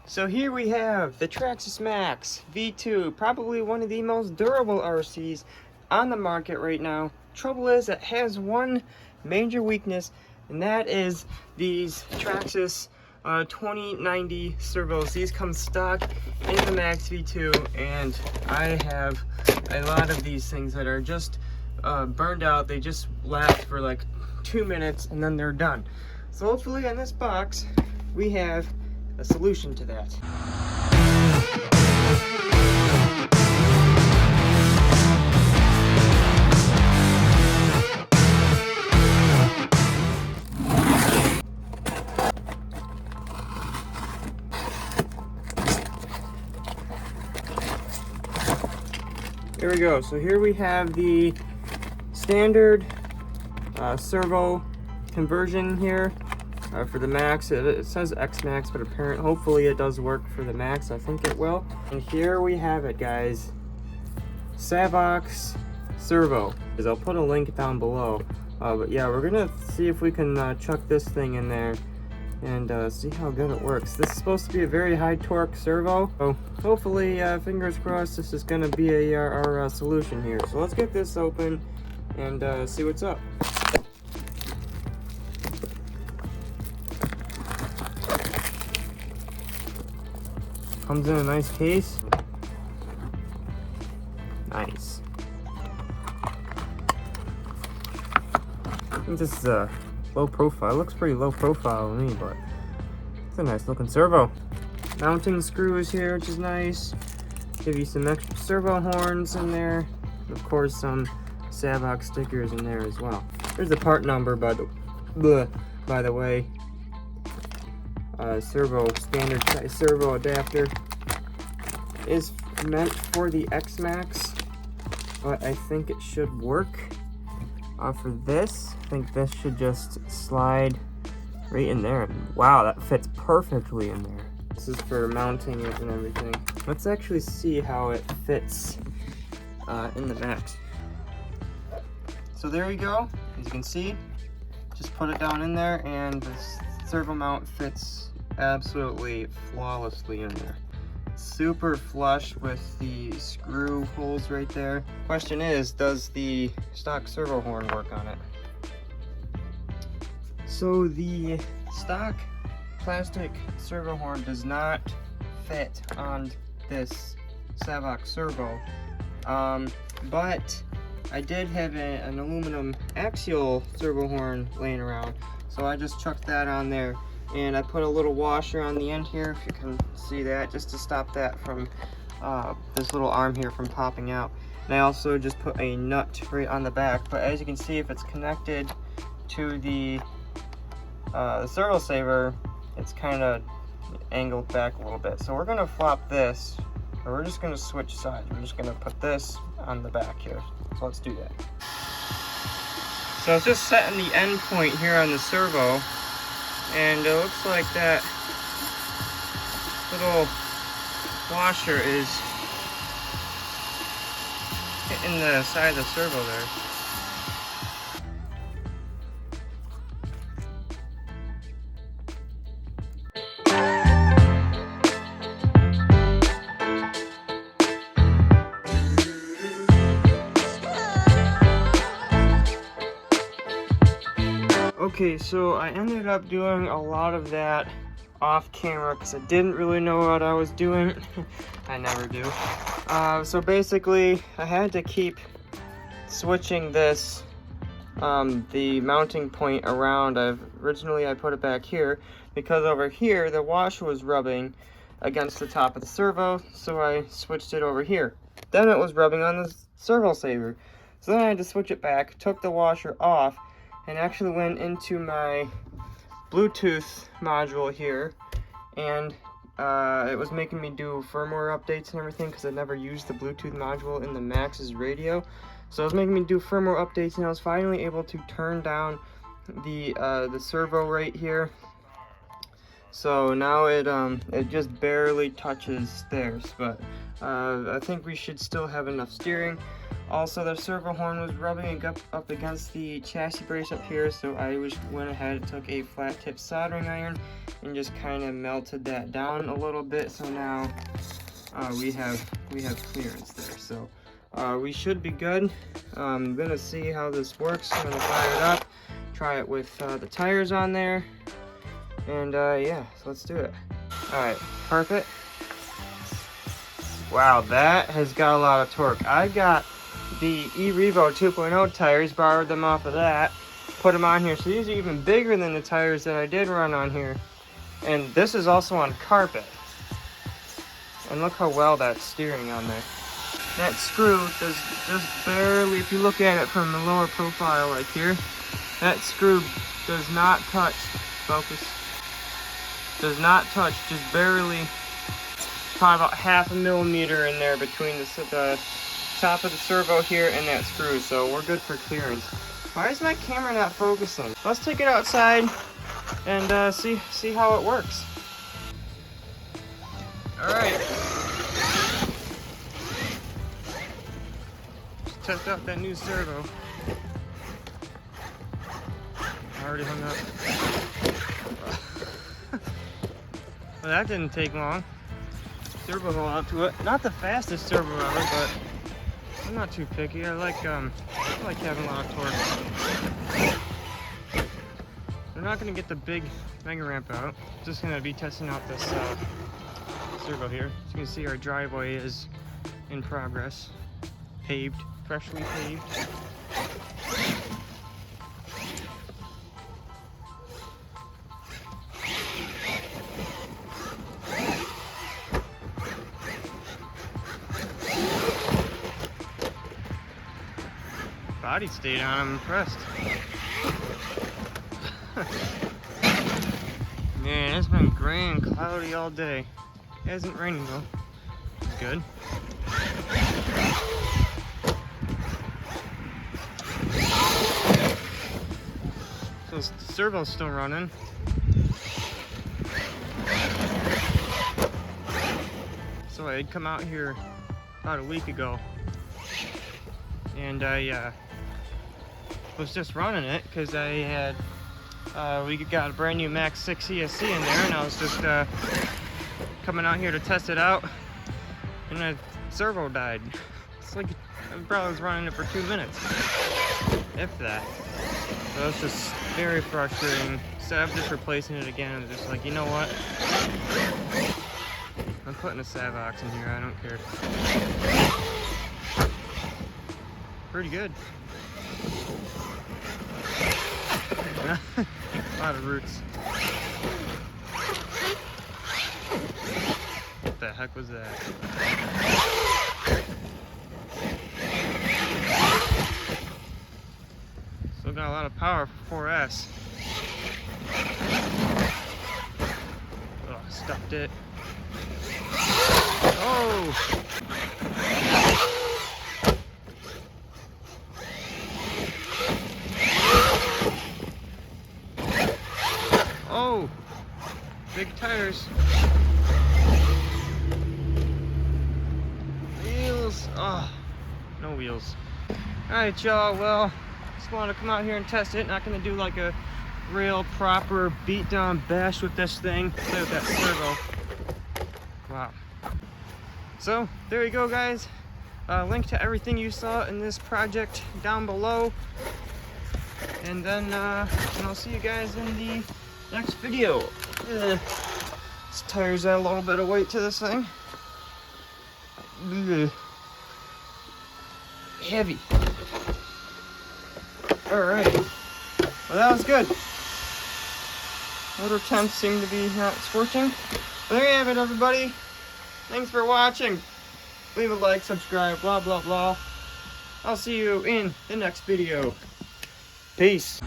So here we have the Traxxas Maxx V2, probably one of the most durable RCs on the market right now. Trouble is, it has one major weakness, and that is these Traxxas 2090 servos. These come stock in the Maxx V2, and I have a lot of these things that are just burned out. They just last for like 2 minutes and then they're done. So hopefully in this box we have a solution to that. Here we go. So here we have the standard servo conversion here for the Max. It says X Max, but apparently, hopefully it does work for the Max. I think it will. And here we have it, guys. Savox Servo. I'll put a link down below. But yeah, we're gonna see if we can chuck this thing in there and see how good it works. This is supposed to be a very high torque servo, so hopefully, fingers crossed, this is gonna be our solution here. So let's get this open and see what's up. Comes in a nice case. Nice. I think this is a low profile. It looks pretty low profile to me, but it's a nice looking servo. Mounting screws here, which is nice. Give you some extra servo horns in there. And of course, some Savox stickers in there as well. There's the part number, by the way. Servo, standard size servo adapter is meant for the X Max, but I think it should work for this. I think this should just slide right in there. Wow, that fits perfectly in there. This is for mounting it and everything. Let's actually see how it fits in the Max. So there we go. As you can see, just put it down in there and this servo mount fits absolutely flawlessly in there. Super flush with the screw holes right there. Question is, does the stock servo horn work on it? So the stock plastic servo horn does not fit on this Savox servo, but I did have an aluminum axial servo horn laying around, so I just chucked that on there, and I put a little washer on the end here, if you can see that, just to stop that from this little arm here from popping out. And I also just put a nut right on the back, but as you can see, if it's connected to the servo saver, it's kind of angled back a little bit. So we're going to flop this, or we're just going to switch sides. We're just going to put this on the back here. So let's do that. So it's just setting the end point here on the servo, and it looks like that little washer is hitting the side of the servo there. Okay, so I ended up doing a lot of that off camera because I didn't really know what I was doing. I never do. So basically, I had to keep switching this, the mounting point around. Originally I put it back here because over here the washer was rubbing against the top of the servo, so I switched it over here. Then it was rubbing on the servo saver, so then I had to switch it back, took the washer off, and actually went into my Bluetooth module here, and it was making me do firmware updates and everything because I never used the Bluetooth module in the Max's radio. So it was making me do firmware updates, and I was finally able to turn down the servo right here. So now it just barely touches theirs, but I think we should still have enough steering. Also, the servo horn was rubbing up against the chassis brace up here, so I went ahead and took a flat tip soldering iron and just kind of melted that down a little bit. So now we have clearance there. So we should be good. I'm gonna see how this works. I'm gonna fire it up, try it with the tires on there, and yeah, so let's do it. All right, perfect. Wow, that has got a lot of torque. I got the eRevo 2.0 tires, borrowed them off of that, put them on here. So these are even bigger than the tires that I did run on here. And this is also on carpet. And look how well that's steering on there. That screw does just barely, if you look at it from the lower profile like here, that screw does not touch, focus, does not touch, just barely, probably about 1/2 millimeter in there between the top of the servo here and that screw, so we're good for clearance. Why is my camera not focusing? Let's take it outside and see how it works. All right. Let's test out that new servo. I already hung up. Well, that didn't take long. Servo hold up to it. Not the fastest servo ever, but I'm not too picky. I like having a lot of torque. We're not gonna get the big mega ramp out. Just gonna be testing out this servo here. As you can see, our driveway is in progress. Paved, freshly paved. Body stayed on, I'm impressed. Man, it's been gray and cloudy all day. It hasn't rained though. It's good. So the servo's still running. So I had come out here about a week ago, and I was just running it because I had we got a brand new Max 6 ESC in there, and I was just coming out here to test it out, and the servo died. It's like I probably was running it for 2 minutes, if that. So it's just very frustrating. So I'm just replacing it again, and just like, you know what? I'm putting a Savox in here. I don't care. Pretty good. A lot of roots. What the heck was that? Still got a lot of power for 4S. Oh, stuffed it. Oh! Oh! Big tires. Wheels. Oh, no wheels. Alright, y'all. Well, just wanted to come out here and test it. Not going to do like a real proper beat down bash with this thing. Play with that servo. Wow. So, there you go, guys. Link to everything you saw in this project down below. And then I'll see you guys in the next video. This tires add a little bit of weight to this thing. Ugh. Heavy. Alright. Well, that was good. Motor temps seem to be not scorching. Well, there you have it, everybody. Thanks for watching. Leave a like, subscribe, blah, blah, blah. I'll see you in the next video. Peace.